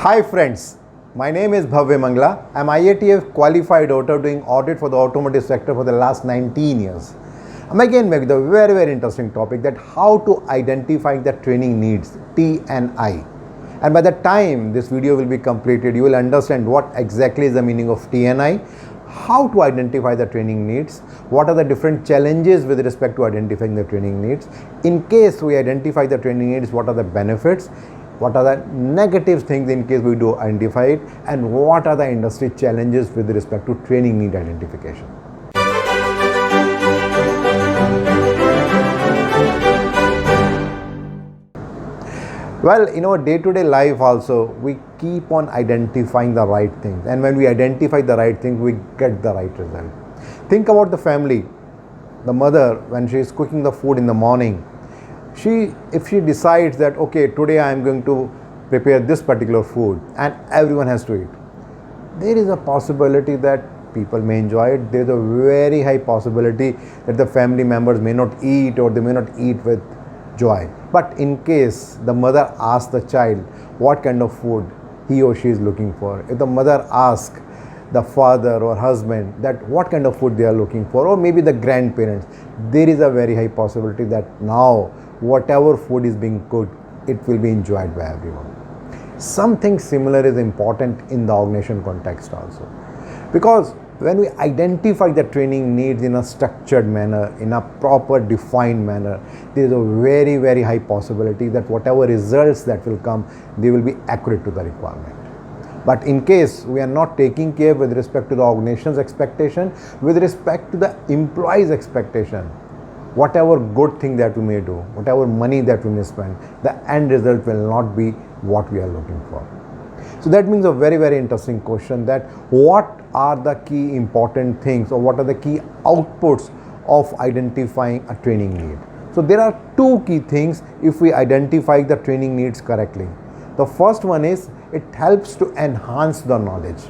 Hi friends, my name is Bhavya Mangla. I am IATF qualified auditor doing audit for the automotive sector for the last 19 years. I'm again with a very interesting topic, that how to identify the training needs, TNI. And by the time this video will be completed, you will understand what exactly is the meaning of TNI, how to identify the training needs, what are the different challenges with respect to identifying the training needs. In case we identify the training needs, what are the benefits, what are the negative things in case we do identify it, and what are the industry challenges with respect to training need identification. Well, in our day-to-day life also, we keep on identifying the right things, and when we identify the right things, we get the right result. Think about the family. The mother, when she is cooking the food in the morning, if she decides that, okay, today I am going to prepare this particular food and everyone has to eat, there is a possibility that people may enjoy it. There is a very high possibility that the family members may not eat, or they may not eat with joy. But in case the mother asks the child what kind of food he or she is looking for, if the mother asks the father or husband that what kind of food they are looking for, or maybe the grandparents, there is a very high possibility that now whatever food is being cooked, it will be enjoyed by everyone. Something similar is important in the organization context also, because when we identify the training needs in a structured manner, in a proper defined manner, there is a very high possibility that whatever results that will come, they will be accurate to the requirement. But in case we are not taking care with respect to the organization's expectation, with respect to the employee's expectation, whatever good thing that we may do, whatever money that we may spend, the end result will not be what we are looking for. So that means a very interesting question, that what are the key important things, or what are the key outputs of identifying a training need. So there are two key things if we identify the training needs correctly. The first one is it helps to enhance the knowledge,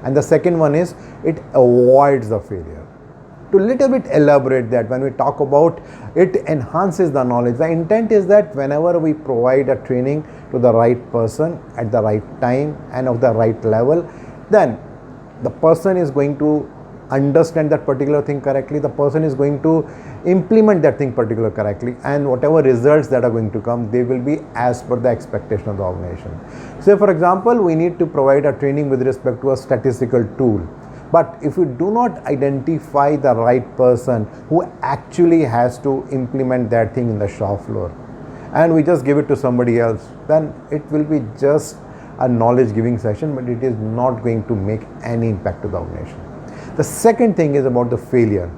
and the second one is it avoids the failure. To little bit elaborate that, when we talk about it enhances the knowledge, the intent is that whenever we provide a training to the right person at the right time and of the right level, then the person is going to understand that particular thing correctly, the person is going to implement that thing particular correctly, and whatever results that are going to come, they will be as per the expectation of the organization. Say for example, we need to provide a training with respect to a statistical tool, but if we do not identify the right person who actually has to implement that thing in the shop floor, and we just give it to somebody else, then it will be just a knowledge giving session, but it is not going to make any impact to the organization. The second thing is about the failure,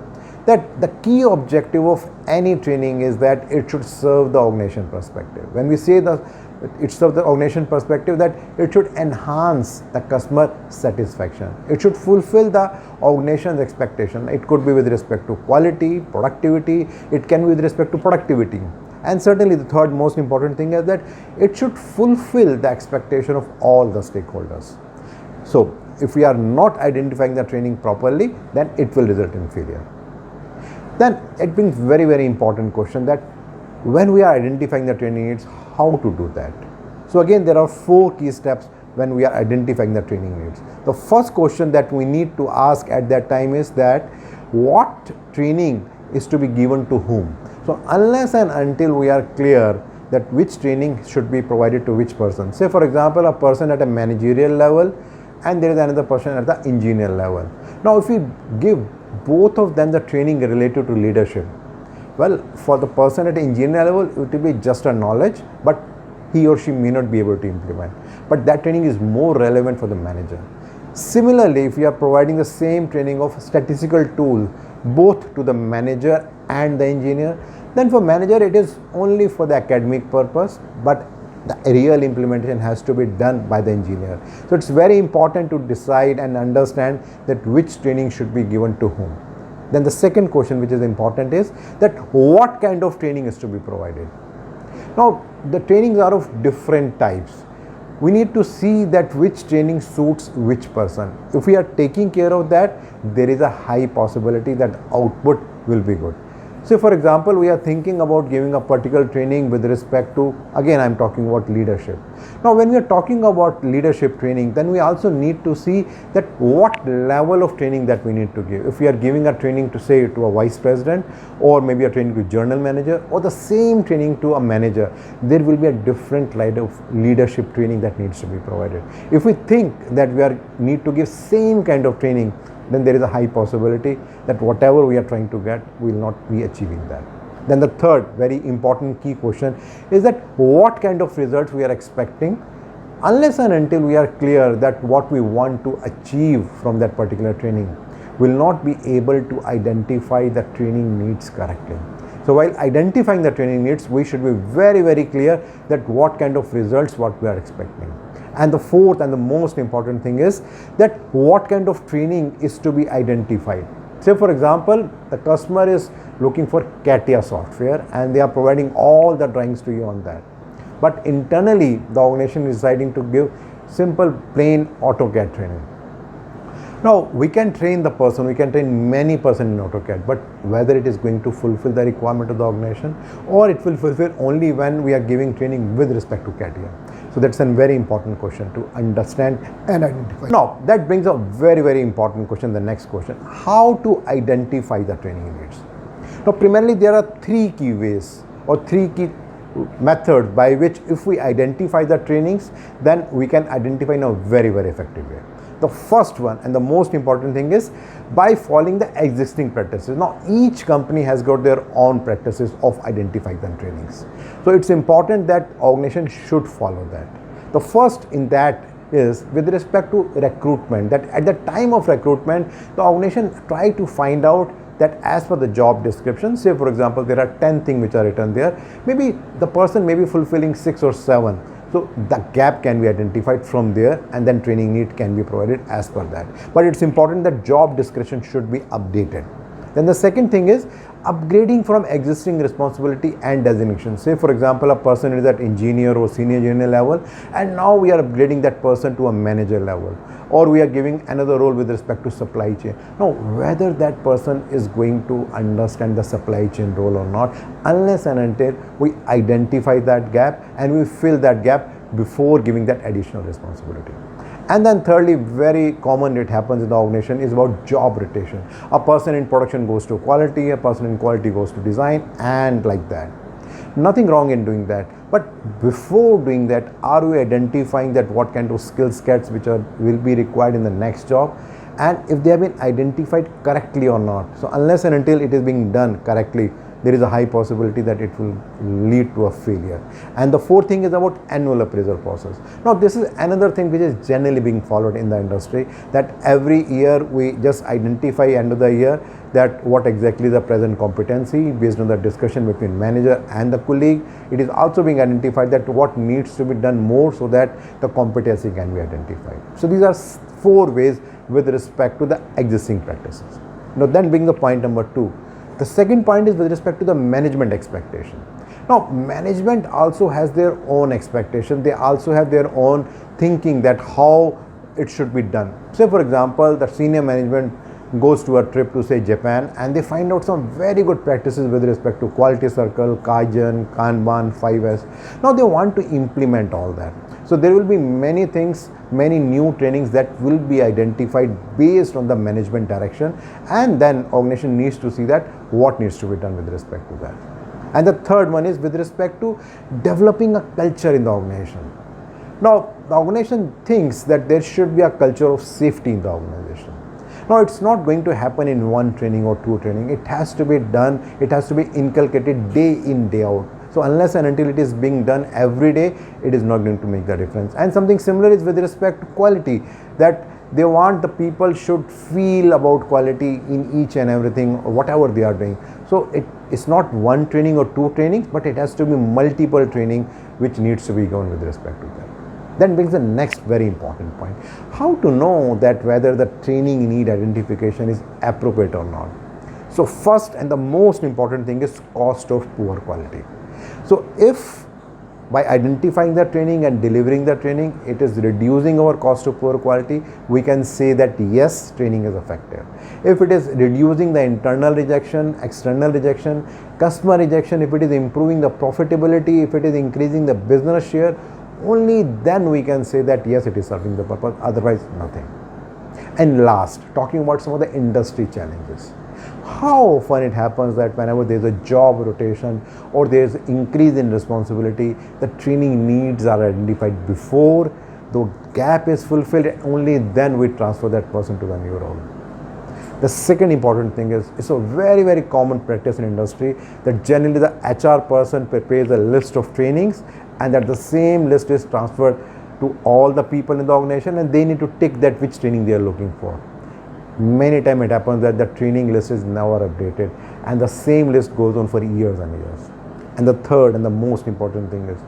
that the key objective of any training is that it should serve the organization perspective. When we say that it serves the organization perspective, that it should enhance the customer satisfaction, it should fulfill the organization's expectation. It could be with respect to quality, productivity, it can be with respect to productivity. And certainly the third most important thing is that it should fulfill the expectation of all the stakeholders. So if we are not identifying the training properly, then it will result in failure. Then it brings very important question, that when we are identifying the training needs, how to do that. So again, there are four key steps when we are identifying the training needs. The first question that we need to ask at that time is that what training is to be given to whom. So unless and until we are clear that which training should be provided to which person, say for example a person at a managerial level and there is another person at the engineer level. Now if we give both of them the training related to leadership, well, for the person at the engineer level, it will be just a knowledge, but he or she may not be able to implement. But that training is more relevant for the manager. Similarly, if we are providing the same training of statistical tool both to the manager and the engineer, then for manager it is only for the academic purpose, but the real implementation has to be done by the engineer. So it's very important to decide and understand that which training should be given to whom. Then the second question which is important is that what kind of training is to be provided. Now the trainings are of different types. We need to see that which training suits which person. If we are taking care of that, there is a high possibility that output will be good. So for example, we are thinking about giving a particular training with respect to, again I'm talking about leadership. Now when we are talking about leadership training, then we also need to see that what level of training that we need to give. If we are giving a training to say to a vice president, or maybe a training to journal manager, or the same training to a manager, there will be a different level of leadership training that needs to be provided. If we think that we need to give same kind of training, then there is a high possibility that whatever we are trying to get, we will not be achieving that. Then the third very important key question is that what kind of results we are expecting, unless and until we are clear that what we want to achieve from that particular training, will not be able to identify the training needs correctly. So while identifying the training needs, we should be very, very clear that what kind of results what we are expecting. And the fourth and the most important thing is that what kind of training is to be identified. Say for example, the customer is looking for CATIA software and they are providing all the drawings to you on that. But internally, the organization is deciding to give simple plain AutoCAD training. Now, we can train the person, we can train many person in AutoCAD, but whether it is going to fulfill the requirement of the organization, or it will fulfill only when we are giving training with respect to CATIA. So that's a very important question to understand and identify. Now, that brings a very, very important question, the next question. How to identify the training needs? Now, primarily there are three key ways or three key methods by which if we identify the trainings, then we can identify in a very, very effective way. The first one and the most important thing is by following the existing practices. Now each company has got their own practices of identifying the trainings. So it's important that organization should follow that. The first in that is with respect to recruitment, that at the time of recruitment, the organization try to find out that as per the job description, say for example, there are 10 things which are written there, maybe the person may be fulfilling 6 or 7. So the gap can be identified from there and then training need can be provided as per that. But it's important that job description should be updated. Then the second thing is upgrading from existing responsibility and designation. Say for example, a person is at engineer or senior engineer level and now we are upgrading that person to a manager level, or we are giving another role with respect to supply chain. Now whether that person is going to understand the supply chain role or not, unless and until we identify that gap and we fill that gap before giving that additional responsibility. And then thirdly, very common it happens in the organization is about job rotation. A person in production goes to quality, a person in quality goes to design, and like that. Nothing wrong in doing that. But before doing that, are we identifying that what kind of skill sets which will be required in the next job, and if they have been identified correctly or not. So unless and until it is being done correctly, there is a high possibility that it will lead to a failure. And the fourth thing is about annual appraisal process. Now this is another thing which is generally being followed in the industry, that every year we just identify end of the year that what exactly the present competency based on the discussion between manager and the colleague. It is also being identified that what needs to be done more so that the competency can be identified. So these are 4 ways with respect to the existing practices. Now then being the point number 2. The second point is with respect to the management expectation. Now, management also has their own expectation. They also have their own thinking that how it should be done. Say for example, the senior management goes to a trip to say Japan and they find out some very good practices with respect to quality circle, Kaizen, Kanban, 5S. Now they want to implement all that. So there will be many things, many new trainings that will be identified based on the management direction, and then organization needs to see that what needs to be done with respect to that. And the third one is with respect to developing a culture in the organization. Now the organization thinks that there should be a culture of safety in the organization. Now it's not going to happen in 1 training or 2 training. It has to be done, it has to be inculcated day in, day out. So unless and until it is being done every day, it is not going to make the difference. And something similar is with respect to quality, that they want the people should feel about quality in each and everything, whatever they are doing. So it's not 1 training or 2 trainings, but it has to be multiple training which needs to be given with respect to that. Then brings the next very important point. How to know that whether the training need identification is appropriate or not. So first and the most important thing is cost of poor quality. So if By identifying the training and delivering the training, it is reducing our cost of poor quality. We can say that yes, training is effective. If it is reducing the internal rejection, external rejection, customer rejection, if it is improving the profitability, if it is increasing the business share, only then we can say that yes, it is serving the purpose, otherwise nothing. And last, talking about some of the industry challenges. How often it happens that whenever there is a job rotation or there is increase in responsibility, the training needs are identified before the gap is fulfilled, only then we transfer that person to the new role. The second important thing is, it's a very, very common practice in industry that generally the HR person prepares a list of trainings and that the same list is transferred to all the people in the organization and they need to tick that which training they are looking for. Many times it happens that the training list is never updated and the same list goes on for years and years. And the third and the most important thing is,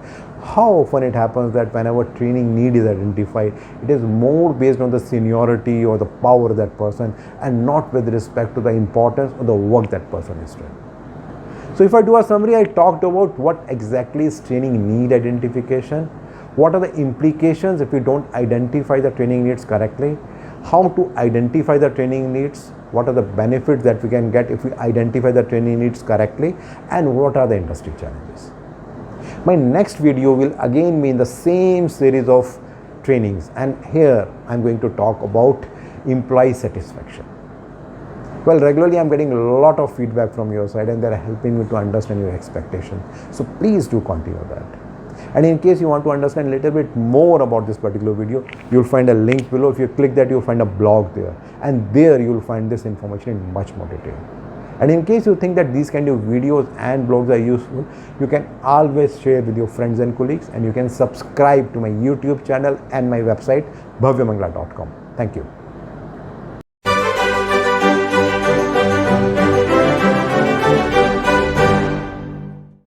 how often it happens that whenever training need is identified, it is more based on the seniority or the power of that person and not with respect to the importance of the work that person is doing. So if I do a summary, I talked about what exactly is training need identification, what are the implications if we don't identify the training needs correctly, how to identify the training needs, what are the benefits that we can get if we identify the training needs correctly, and what are the industry challenges. My next video will again be in the same series of trainings, and here I'm going to talk about employee satisfaction. Well, regularly I'm getting a lot of feedback from your side and they're helping me to understand your expectation. So please do continue that. And in case you want to understand a little bit more about this particular video, you'll find a link below. If you click that, you'll find a blog there, and there you'll find this information in much more detail. And in case you think that these kind of videos and blogs are useful, you can always share with your friends and colleagues, and you can subscribe to my YouTube channel and my website bhavyamangla.com. Thank you.